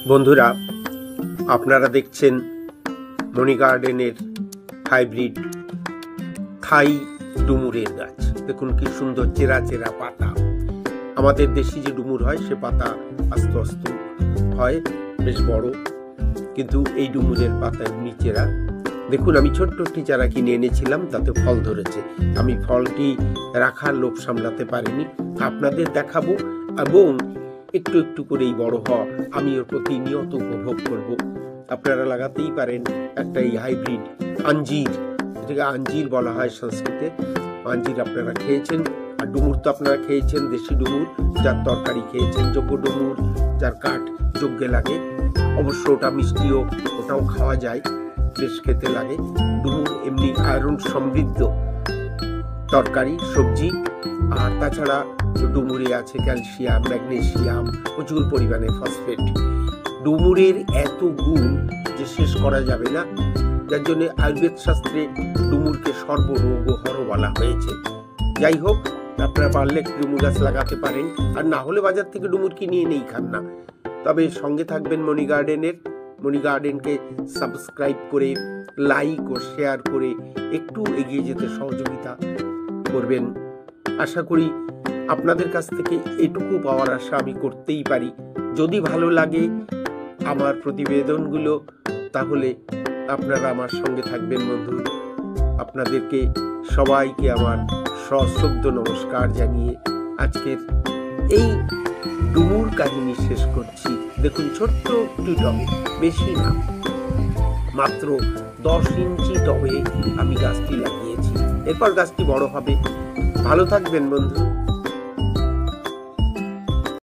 বন্ধুরা, আপনারা দেখছেন মনি গার্ডেনের হাইব্রিড থাই ডুমুরের গাছ। দেখুন কি সুন্দর চেরা চেরা পাতা। আমাদের দেশি যে ডুমুর হয় সে পাতা আস্তে আস্তে হয়, বেশ বড়, কিন্তু এই ডুমুরের পাতা এমনি চেরা। দেখুন, আমি ছোট্ট একটি চারা কিনে এনেছিলাম, তাতে ফল ধরেছে। আমি ফলটি রাখার লোভ সামলাতে পারিনি, আপনাদের দেখাবো এবং একটু একটু করেই বড় হওয়া আমি ওর প্রতিনিয়ত উপভোগ করব। আপনারা লাগাতেই পারেন একটা এই হাইব্রিড আঞ্জির, এটাকে আঞ্জির বলা হয় সংস্কৃতে। আঞ্জির আপনারা খেয়েছেন, আর ডুমুর তো আপনারা খেয়েছেন, দেশি ডুমুর যার তরকারি খেয়েছেন, যোগ্য ডুমুর যার কাঠ যোগ্যে লাগে। অবশ্য ওটা মিষ্টিও, ওটাও খাওয়া যায়, বেশ খেতে লাগে। ডুমুর এমনি আয়রন সমৃদ্ধ তরকারি সবজি, আর তাছাড়া ডুমুরে আছে ক্যালসিয়াম, ম্যাগনেসিয়াম, প্রচুর পরিমাণে ফসফেট। ডুমুরের এত গুণ যে শেষ করা যাবে না, যার জন্য আয়ুর্বেদ শাস্ত্রে ডুমুরকে সর্বরোগ হর বলা হয়েছে। যাই হোক, আপনারা পারলে ডুমুর গাছ লাগাতে পারেন, আর না হলে বাজার থেকে ডুমুর কিনে এনেই খান না। তবে সঙ্গে থাকবেন মনি গার্ডেনের। মনি গার্ডেনকে সাবস্ক্রাইব করে, লাইক ও শেয়ার করে একটু এগিয়ে যেতে সহযোগিতা করবেন। আশা করি আপনাদের কাছ থেকে এটুকু পাওয়ার আশা আমি করতেই পারি। যদি ভালো লাগে আমার প্রতিবেদনগুলো, তাহলে আপনারা আমার সঙ্গে থাকবেন বন্ধু। আপনাদেরকে সবাইকে আমার সশ্রদ্ধ নমস্কার জানিয়ে আজকের এই ডুমুর কাহিনী শেষ করছি। দেখুন, ছোট্ট একটু টবে, বেশি না, মাত্র 10 ইঞ্চি টবে আমি গাছটি লাগিয়েছি। এরপর গাছটি বড় হবে। ভালো থাকবেন বন্ধু।